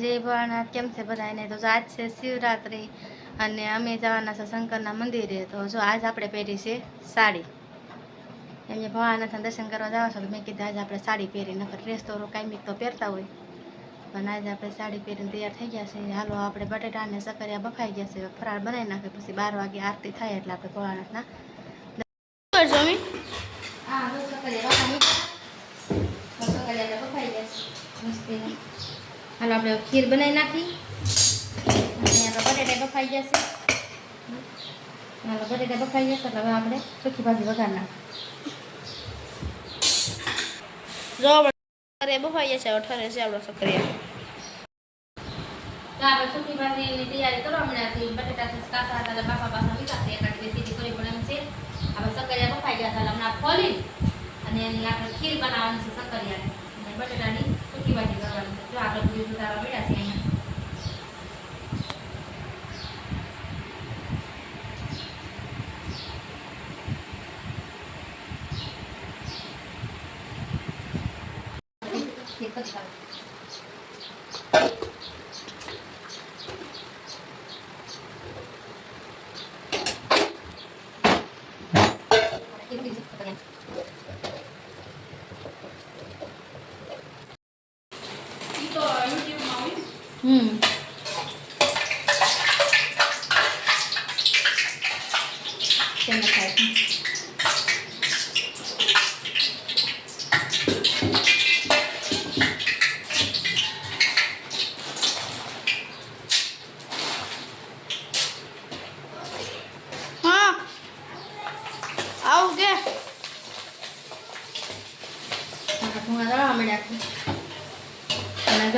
જય ભોળાનાથ. કેમ છે બધાને? તો આજ છે શિવરાત્રી અને અમે જવાના છે શંકરના મંદિરે. તો જો આજ આપણે પહેરી છે સાડી. એમને ભોળાનાથના દર્શન કરવા જવા છો તો મેં કીધું આજે આપણે સાડી પહેરી, નકર ડ્રેસ તો કાંઈ તો પહેરતા હોય, પણ આજે આપણે સાડી પહેરીને તૈયાર થઈ ગયા છે. હાલો આપણે બટેટા અને સકરિયા બફાઈ ગયા છે, ફરાળ બનાવી નાખે, પછી 12 વાગે આરતી થાય એટલે આપણે ભોળાનાથના કરજો. અમે હા સકરિયા બફાઈ ગયા મસ્તી. હાલો આપણે ખીર બનાવી નાખી અને આપણે બટેટા બફાઈ ગયા છે. હાલો બટેટા બફાઈ ગયા છે એટલે હવે આપણે સુકી ભાજી વઘાર નાખી. જો આપણે બફાઈ ગયા છે, ઠરે છે આપણો સકરિયા. તો આપણે સુકી ભાજીની તૈયારી કરવા હમણાંથી. બટેટા કાચા હતા બાફા પાસા મીઠા એકાદ બે સીધી કરી પણ એમ છે. આપણે સકરિયા બફાઈ ગયા હતા હમણાં ખોલી અને એની આપણે ખીર બનાવવાની છે સકરિયાની અને બટેટાની સુકી ભાજી કરવાની છે. જો આપણે બધું ઉતારવા મળ્યા છે અહીંયા.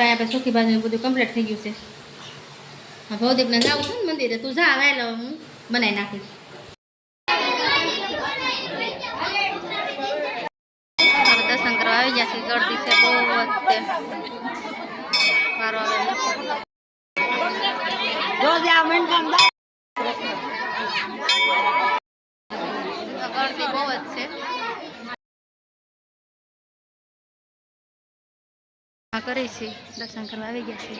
આપણે સુકી ભાજી બધું કમ્પ્લીટ થઈ ગયું છે. ભવદીપને જવું છે ને મંદિરે, તું જા આવે હું બનાવી નાખીશ. દર્શન કરવા આવી ગયા છે. ગળદી છે બહુ વારો આવે ગળદી બહુ જ છે. કરી છે દર્શન કરવા આવી ગયા છે.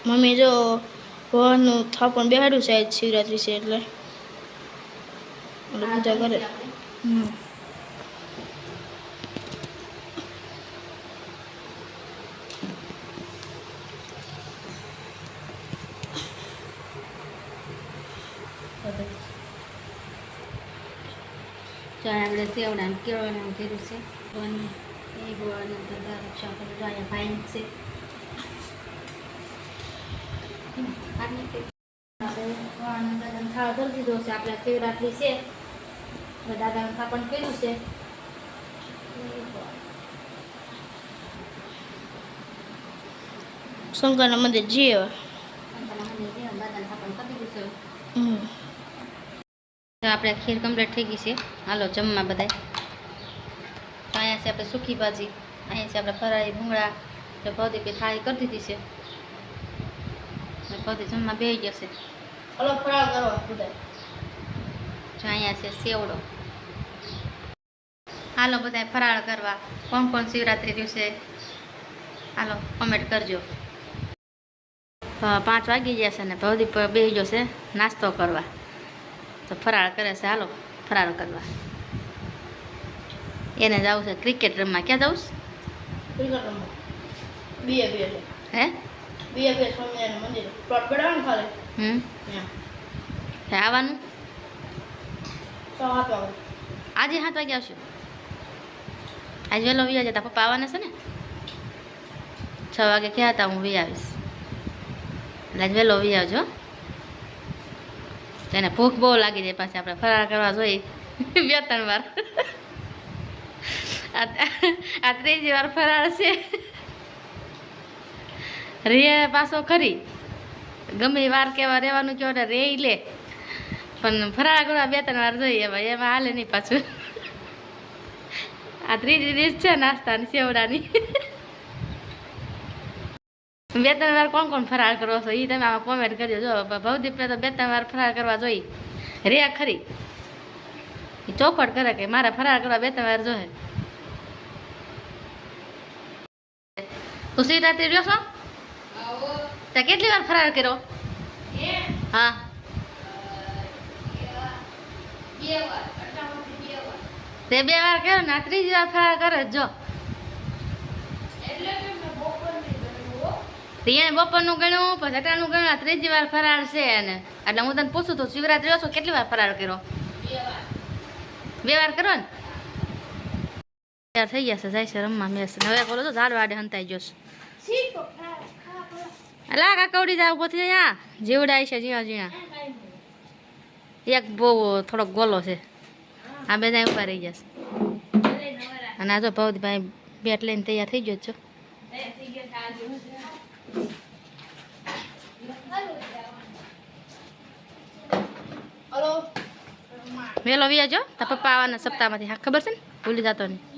મમ્મી જો ભગવાનનું થાપણ બેહાડ્યું છે આજ શિવરાત્રી છે એટલે પૂજા કરે. આપણે સેવડા કેળવાનું કર્યું છે. એ ગોળાની અંદર રક્ષા કરે અહીંયા ભાઈ છે. થાળ કરી દીધો છે. આપણે શિવરાત્રી છે દાદાનું થાપણ કર્યું છે. શંકરના મંદિર જઈએ. આપણે ખીર કમ્પ્લીટ થઈ ગઈ છે. હાલો જમવા બધા. અહીંયા છે આપણે સૂકી ભાજી, અહીંયા છે આપણે ફરાળી ભૂંગળા. ભવદીપે થાળી કરી દીધી છે. ભવદી જમવા બેસી જશે. હલો ફરાળ કરવા બધા. અહીંયા છે સેવડો. હાલો બધા ફરાળ કરવા. કોણ કોણ શિવરાત્રી દિવસે હાલો કમેન્ટ કરજો. 5 વાગી ગયા છે ને ભવદીપ બેસી જશે નાસ્તો કરવા. તો ફરાળ કરે છે. હાલો ફરાળ કરવા. એને જવું છે ક્રિકેટ રમવા. ક્યાં જવું છે? ક્રિકેટ રમવા. હે સ્વામિનારાયણ મંદિર પ્લોટ બનાવવાનું ખાલી. આવવાનું 7 વાગે. આજે 7 વાગે આવશું. આજે વહેલો વી જતા. પપ્પા આવવાના છે ને 6 વાગે ક્યાં હતા હું વી આવીશ એટલે આજ વહેલો વી આવજો. એને ભૂખ બહુ લાગી જાય. પાછી આપણે ફરાળ કરવા જોઈએ 2-3 વાર. આ 3જી વાર ફરાળ છે. રે પાછો ખરી ગમે વાર કેવા રહેવાનું કેવા રે લે, પણ ફરાળ કરવા 2-3 વાર જોઈએ. એમાં હાલે નહીં પાછું. આ 3જી ડીશ છે નાસ્તાની સેવડાની. 2-3 વાર કોણ કોણ ફરાળ કરો છો એ તમે આમાં કોમેન્ટ કરજો. જો ભવદીપને તો 2-3 વાર ફરાળ કરવા જોઈએ. રે ખરી એ ચોખવટ કરે કે મારા ફરાર કરવા 2-3 વાર જોહે. તું શિવરાત્રી રહ્યો છો તે કેટલી વાર ફરાર કર્યો? હા, 2 વાર. તે 2 વાર કર્યો ને, આ 3જી વાર ફરાર કરે જો. એને બપોરનું ગણ્યું, પછી અટાણું ગણ્યું, આ 3જી વાર ફરાર છે એને. એટલે હું તને પૂછું તો શિવરાત્રી રહ્યો છો કેટલી વાર ફરાર કર્યો? 2 વાર કરો ને. તૈયાર થઈ ગયા છે, જાય છે રમવા મેસ. હવે બોલો તો ઝાડ વાડે હંતાઈ ગયો છે. અલા કાકવડી જા ઉભો થઈ જાય. જીવડાય છે ઝીણા ઝીણા. એક બહુ થોડોક ગોલો છે. આ બધા ઉભા રહી જશે. અને આ જો ભવદભાઈ બેટ લઈને તૈયાર થઈ ગયો છો. વેલો વ્યાજો તા પપ્પા આવવાના સપ્તાહમાંથી. હા ખબર છે ને, ભૂલી જતો નહીં.